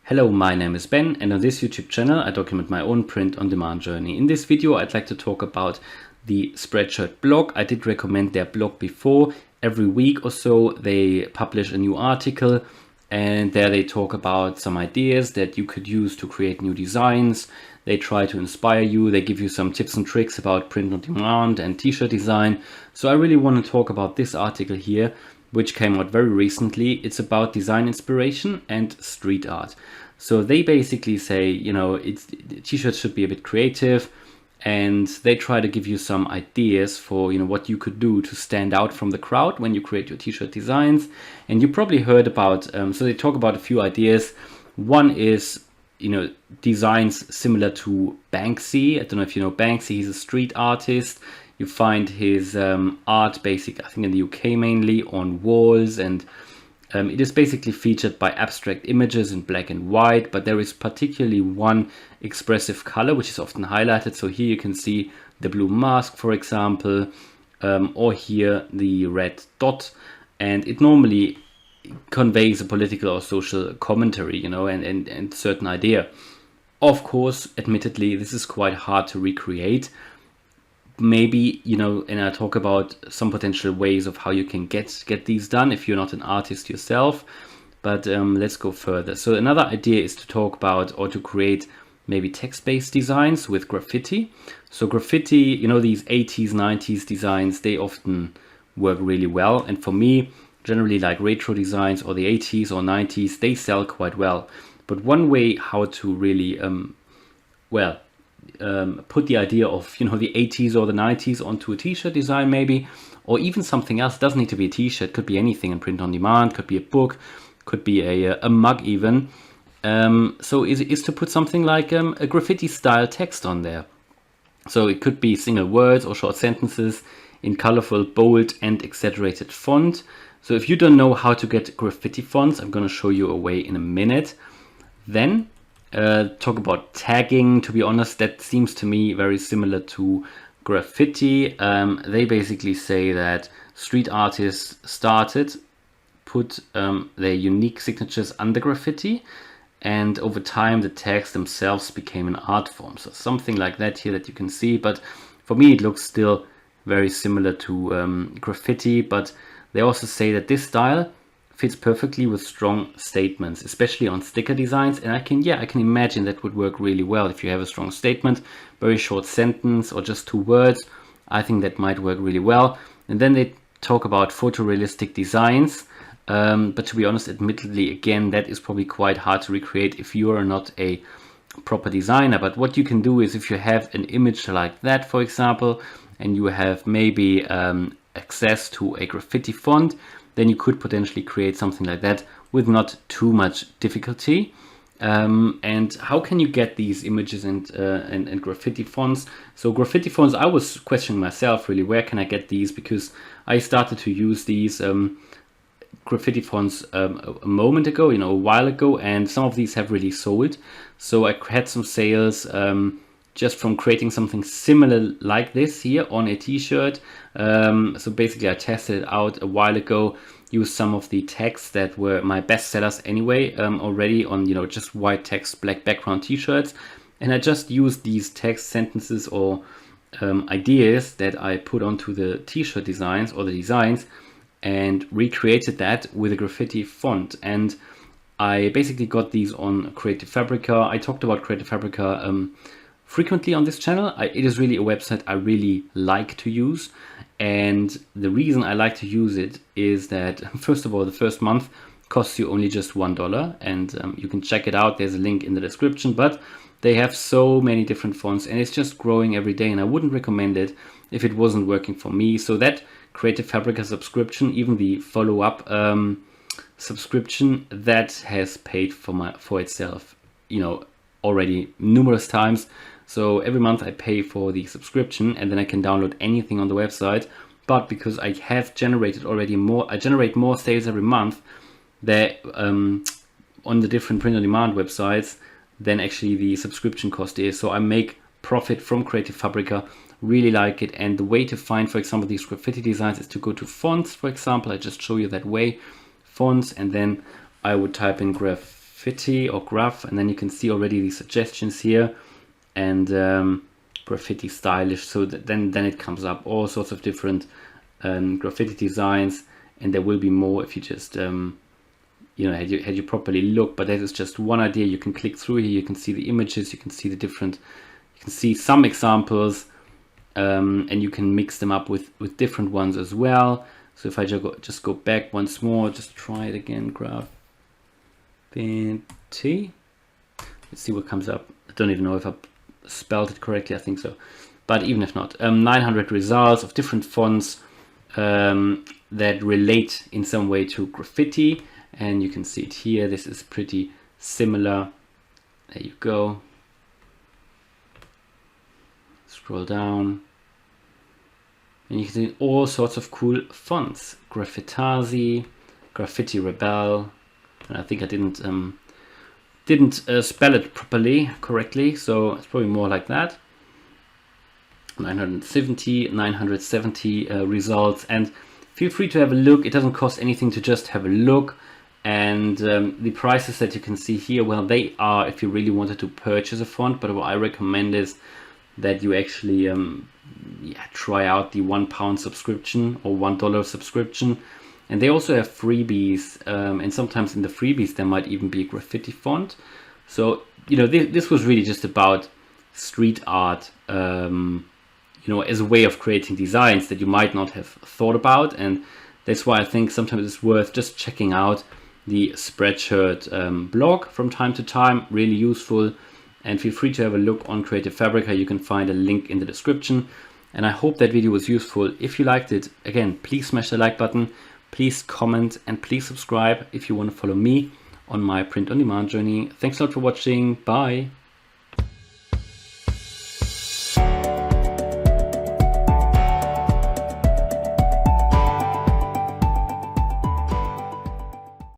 Hello, my name is Ben, and on this YouTube channel I document my own print-on-demand journey. In this video I'd like to talk about the Spreadshirt blog. I did recommend their blog before. Every week or so they publish a new article, and there they talk about some ideas that you could use to create new designs. They try to inspire you, they give you some tips and tricks about print-on-demand and t-shirt design. So I really want to talk about this article here, which came out very recently. It's about design inspiration and street art. So they basically say, t-shirts should be a bit creative, and they try to give you some ideas for, what you could do to stand out from the crowd when you create your t-shirt designs. And you probably heard about, so they talk about a few ideas. One is, designs similar to Banksy. I don't know if you know Banksy, he's a street artist. You find his art basically, I think in the UK mainly, on walls, and it is basically featured by abstract images in black and white, but there is particularly one expressive color which is often highlighted. So here you can see the blue mask, for example, or here the red dot, and it normally conveys a political or social commentary, and certain idea. Of course, admittedly, this is quite hard to recreate. Maybe, and I talk about some potential ways of how you can get these done if you're not an artist yourself. But let's go further. So another idea is to talk about or to create maybe text-based designs with graffiti. So graffiti, these 80s, 90s designs, they often work really well. And for me, generally like retro designs or the 80s or 90s, they sell quite well. But one way how to really, put the idea of the 80s or the 90s onto a t-shirt design maybe, or even something else. It doesn't need to be a t-shirt, could be anything in print on demand, could be a book, could be a mug even. So is to put something like a graffiti style text on there. So it could be single words or short sentences in colorful, bold and exaggerated font. So if you don't know how to get graffiti fonts, I'm going to show you a way in a minute. Then talk about tagging. To be honest, that seems to me very similar to graffiti. They basically say that street artists put their unique signatures under graffiti, and over time the tags themselves became an art form. So something like that here that you can see, but for me it looks still very similar to graffiti. But they also say that this style fits perfectly with strong statements, especially on sticker designs. And I can imagine that would work really well if you have a strong statement, very short sentence or just 2 words. I think that might work really well. And then they talk about photorealistic designs. But to be honest, admittedly, again, that is probably quite hard to recreate if you are not a proper designer. But what you can do is, if you have an image like that, for example, and you have maybe access to a graffiti font, then you could potentially create something like that with not too much difficulty. And how can you get these images and graffiti fonts? So graffiti fonts, I was questioning myself really, where can I get these? Because I started to use these graffiti fonts a moment ago, a while ago, and some of these have really sold. So I had some sales just from creating something similar like this here on a t-shirt. So basically I tested it out a while ago, used some of the texts that were my best sellers anyway, already on, just white text, black background t-shirts. And I just used these text sentences or ideas that I put onto the t-shirt designs or the designs and recreated that with a graffiti font. And I basically got these on Creative Fabrica. I talked about Creative Fabrica frequently on this channel. It is really a website I really like to use, and the reason I like to use it is that, first of all, the first month costs you only just $1, and you can check it out. There's a link in the description, but they have so many different fonts and it's just growing every day, and I wouldn't recommend it if it wasn't working for me. So that Creative Fabrica subscription, even the follow-up subscription, that has paid for itself, already numerous times. So every month I pay for the subscription, and then I can download anything on the website. But because I have generated already I generate more sales every month there on the different print-on-demand websites than actually the subscription cost is. So I make profit from Creative Fabrica, really like it. And the way to find, for example, these graffiti designs is to go to fonts, for example. I just show you that way, fonts, and then I would type in graffiti graffiti or graph, and then you can see already the suggestions here, and graffiti stylish. So then it comes up all sorts of different graffiti designs, and there will be more if you just had you properly look. But that is just one idea. You can click through here, you can see the images, you can see the different, you can see some examples, and you can mix them up with different ones as well. So if I just go back once more, just try it again, graffiti. Let's see what comes up. I don't even know if I spelled it correctly, I think so. But even if not, 900 results of different fonts that relate in some way to graffiti. And you can see it here. This is pretty similar. There you go. Scroll down. And you can see all sorts of cool fonts. Graffitazi, Graffiti Rebel. And I think I didn't spell it correctly, so it's probably more like that. 970 results, and feel free to have a look. It doesn't cost anything to just have a look. And the prices that you can see here, well, they are if you really wanted to purchase a font, but what I recommend is that you actually try out the £1 subscription or $1 subscription. And they also have freebies, and sometimes in the freebies there might even be a graffiti font. So this was really just about street art, as a way of creating designs that you might not have thought about. And that's why I think sometimes it's worth just checking out the Spreadshirt blog from time to time. Really useful. And feel free to have a look on Creative Fabrica. You can find a link in the description. And I hope that video was useful. If you liked it, again, please smash the like button. Please comment and please subscribe if you want to follow me on my print on demand journey. Thanks a lot for watching. Bye.